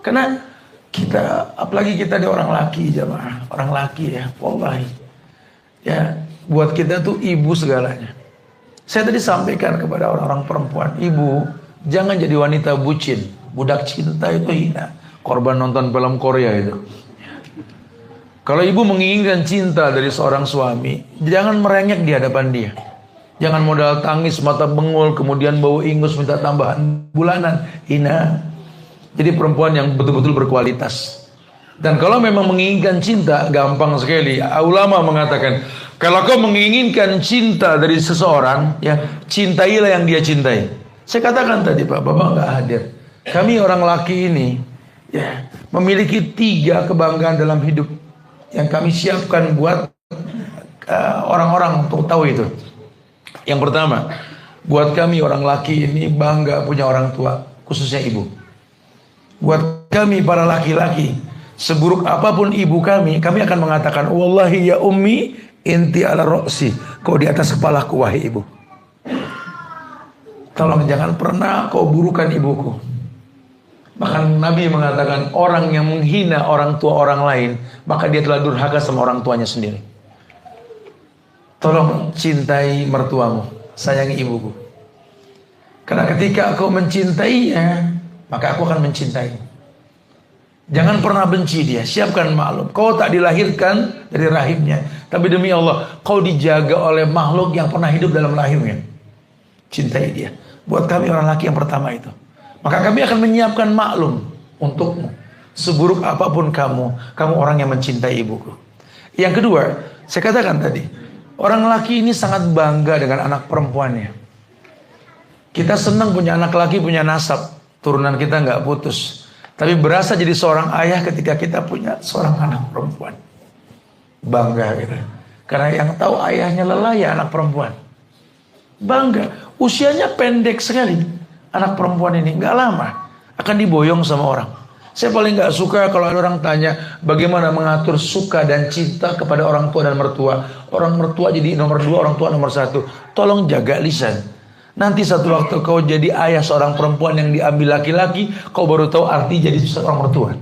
Karena kita, apalagi kita di orang laki jamaah, orang laki ya, wallahi. Ya, buat kita tuh ibu segalanya. Saya tadi sampaikan kepada orang-orang perempuan, ibu jangan jadi wanita bucin, budak cinta itu hina. Korban nonton film Korea itu. Kalau ibu menginginkan cinta dari seorang suami, jangan merengek di hadapan dia. Jangan modal tangis, mata bengul, kemudian bau ingus minta tambahan bulanan. Hina. Jadi perempuan yang betul-betul berkualitas. Dan kalau memang menginginkan cinta, gampang sekali. Ulama mengatakan, kalau kau menginginkan cinta dari seseorang, ya cintailah yang dia cintai. Saya katakan tadi Pak, Bapak nggak hadir. Kami orang laki ini, ya memiliki 3 kebanggaan dalam hidup yang kami siapkan buat orang-orang untuk tahu itu. Yang pertama, buat kami orang laki ini bangga punya orang tua, khususnya ibu. Buat kami para laki-laki, seburuk apapun ibu kami akan mengatakan, wallahi ya ummi inti ala roksi, kau di atas kepalaku wahai ibu. Tolong jangan pernah kau burukan ibuku. Bahkan Nabi mengatakan, orang yang menghina orang tua orang lain, maka dia telah durhaka sama orang tuanya sendiri. Tolong cintai mertuamu, sayangi ibuku. Karena ketika kau mencintainya, maka aku akan mencintai. Jangan pernah benci dia, siapkan maklum. Kau tak dilahirkan dari rahimnya, tapi demi Allah, kau dijaga oleh makhluk yang pernah hidup dalam rahimnya. Cintai dia. Buat kami orang laki yang pertama itu. Maka kami akan menyiapkan maklum untukmu. Seburuk apapun kamu orang yang mencintai ibuku. Yang kedua, saya katakan tadi, orang laki ini sangat bangga dengan anak perempuannya. Kita senang punya anak laki, punya nasab. Turunan kita nggak putus. Tapi berasa jadi seorang ayah ketika kita punya seorang anak perempuan. Bangga gitu. Karena yang tahu ayahnya lelah ya anak perempuan. Bangga. Usianya pendek sekali. Anak perempuan ini nggak lama akan diboyong sama orang. Saya paling nggak suka kalau ada orang tanya bagaimana mengatur suka dan cinta kepada orang tua dan mertua. Orang mertua jadi nomor 2, orang tua nomor 1. Tolong jaga lisan. Nanti satu waktu kau jadi ayah seorang perempuan yang diambil laki-laki, kau baru tahu arti jadi seorang mertua.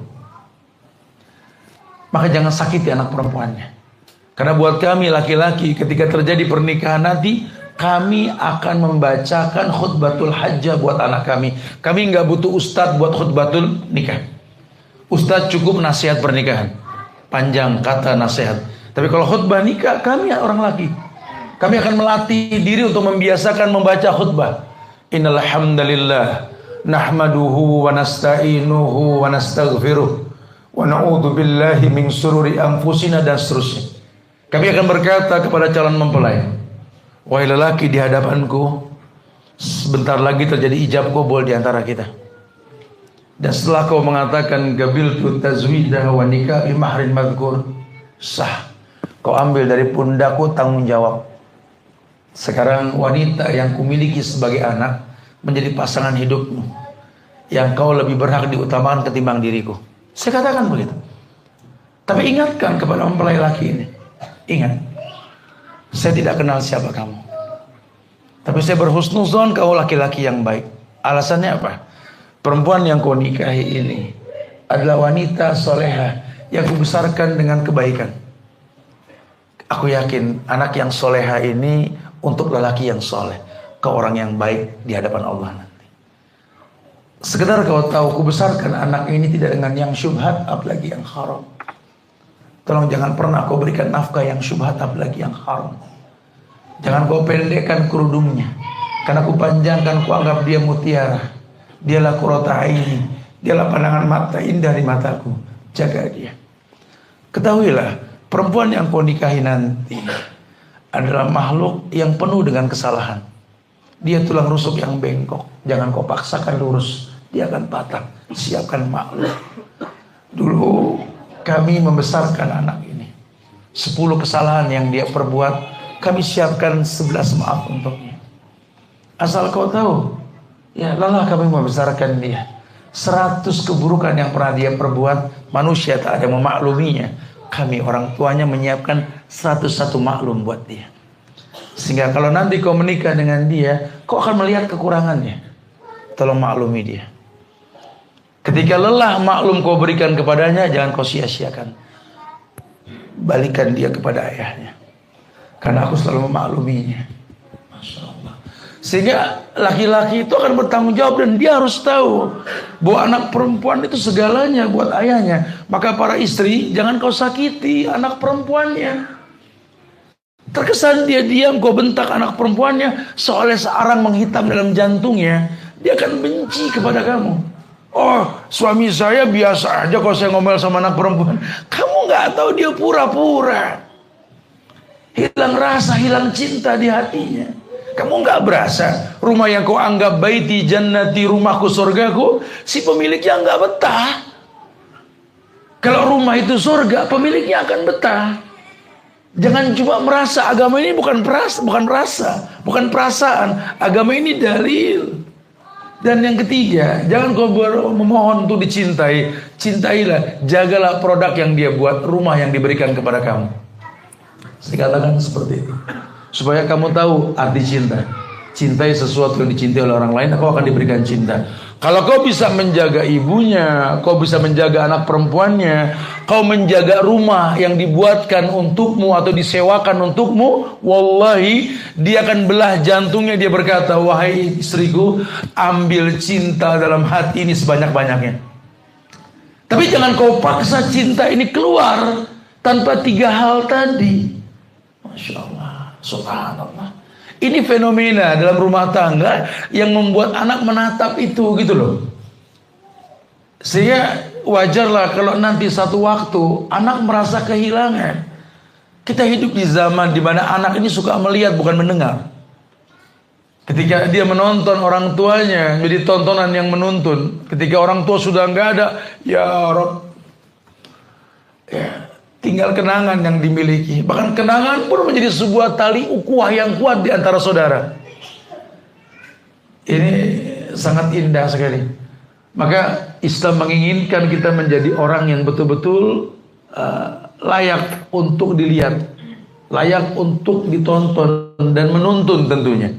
Maka jangan sakiti anak perempuannya. Karena buat kami laki-laki ketika terjadi pernikahan nanti, kami akan membacakan khutbatul hajjah buat anak kami. Kami nggak butuh ustadz buat khutbatul nikah. Ustadz cukup nasihat pernikahan, panjang kata nasihat. Tapi kalau khutbah nikah, kami orang laki, kami akan melatih diri untuk membiasakan membaca khutbah. Innal hamdalillah nahmaduhu wa nasta'inuhu wa nastaghfiruh wa na'udzu billahi min sururi anfusina dan seterusnya. Kami akan berkata kepada calon mempelai, wahai lelaki di hadapanku, sebentar lagi terjadi ijab qabul di antara kita. Dan setelah kau mengatakan gabiltu tazwidah wa nikah bi mahrin madhkur, sah. Kau ambil dari pundakku tanggung jawab. Sekarang wanita yang kumiliki sebagai anak menjadi pasangan hidupmu, yang kau lebih berhak diutamakan ketimbang diriku. Saya katakan begitu. Tapi ingatkan kepada mempelai laki ini, ingat, saya tidak kenal siapa kamu, tapi saya berhusnuzon kau laki-laki yang baik. Alasannya apa? Perempuan yang kau nikahi ini adalah wanita soleha yang kubesarkan dengan kebaikan. Aku yakin anak yang soleha ini untuk lelaki yang soleh. Kau orang yang baik di hadapan Allah nanti. Sekedar kau tahu, kubesarkan anak ini tidak dengan yang syubhat, apalagi yang haram. Tolong jangan pernah kau berikan nafkah yang syubhat, apalagi yang haram. Jangan kau pendekkan kerudungnya, karena ku panjangkan, ku anggap dia mutiara. Dialah qurrata aini, dialah pandangan mata indah di mataku. Jaga dia. Ketahuilah, perempuan yang kau nikahi nanti adalah makhluk yang penuh dengan kesalahan. Dia tulang rusuk yang bengkok. Jangan kau paksakan lurus, dia akan patah. Siapkan maklum. Dulu kami membesarkan anak ini, 10 kesalahan yang dia perbuat, kami siapkan 11 maaf untuknya. Asal kau tahu, ya lelah kami membesarkan dia. 100 keburukan yang pernah dia perbuat, manusia tak ada yang memakluminya. Kami orang tuanya menyiapkan 101 maklum buat dia. Sehingga kalau nanti kau menikah dengan dia, kau akan melihat kekurangannya. Tolong maklumi dia. Ketika lelah maklum kau berikan kepadanya, jangan kau sia-siakan. Balikan dia kepada ayahnya. Karena aku selalu memakluminya. Masya Allah. Sehingga laki-laki itu akan bertanggung jawab dan dia harus tahu bahwa anak perempuan itu segalanya buat ayahnya. Maka para istri, jangan kau sakiti anak perempuannya. Terkesan dia diam, kau bentak anak perempuannya, seolah searang menghitam dalam jantungnya, dia akan benci kepada kamu. Oh, suami saya biasa aja kalau saya ngomel sama anak perempuan. Kamu nggak tahu dia pura-pura. Hilang rasa, hilang cinta di hatinya. Kamu nggak berasa rumah yang kau anggap baiti jannati, rumahku surgaku, si pemiliknya nggak betah. Kalau rumah itu surga, pemiliknya akan betah. Jangan cuma merasa agama ini bukan perasaan. Agama ini dalil. Dan yang ketiga, jangan kau memohon untuk dicintai. Cintailah, jagalah produk yang dia buat, rumah yang diberikan kepada kamu. Saya katakan seperti itu. Supaya kamu tahu arti cinta. Cintai sesuatu yang dicintai oleh orang lain, kau akan diberikan cinta. Kalau kau bisa menjaga ibunya, kau bisa menjaga anak perempuannya, kau menjaga rumah yang dibuatkan untukmu atau disewakan untukmu, wallahi dia akan belah jantungnya. Dia berkata, wahai istriku, ambil cinta dalam hati ini sebanyak-banyaknya. Tapi jangan kau paksa cinta ini keluar tanpa 3 hal tadi. Masya Allah, subhanallah. Ini fenomena dalam rumah tangga yang membuat anak menatap itu gitu loh. Sehingga wajarlah kalau nanti satu waktu anak merasa kehilangan. Kita hidup di zaman di mana anak ini suka melihat bukan mendengar. Ketika dia menonton orang tuanya, jadi tontonan yang menuntun. Ketika orang tua sudah nggak ada, ya Rob, ya, tinggal kenangan yang dimiliki. Bahkan kenangan pun menjadi sebuah tali ukhuwah yang kuat di antara saudara. Ini sangat indah sekali. Maka Islam menginginkan kita menjadi orang yang betul-betul layak untuk dilihat, layak untuk ditonton dan menuntun tentunya.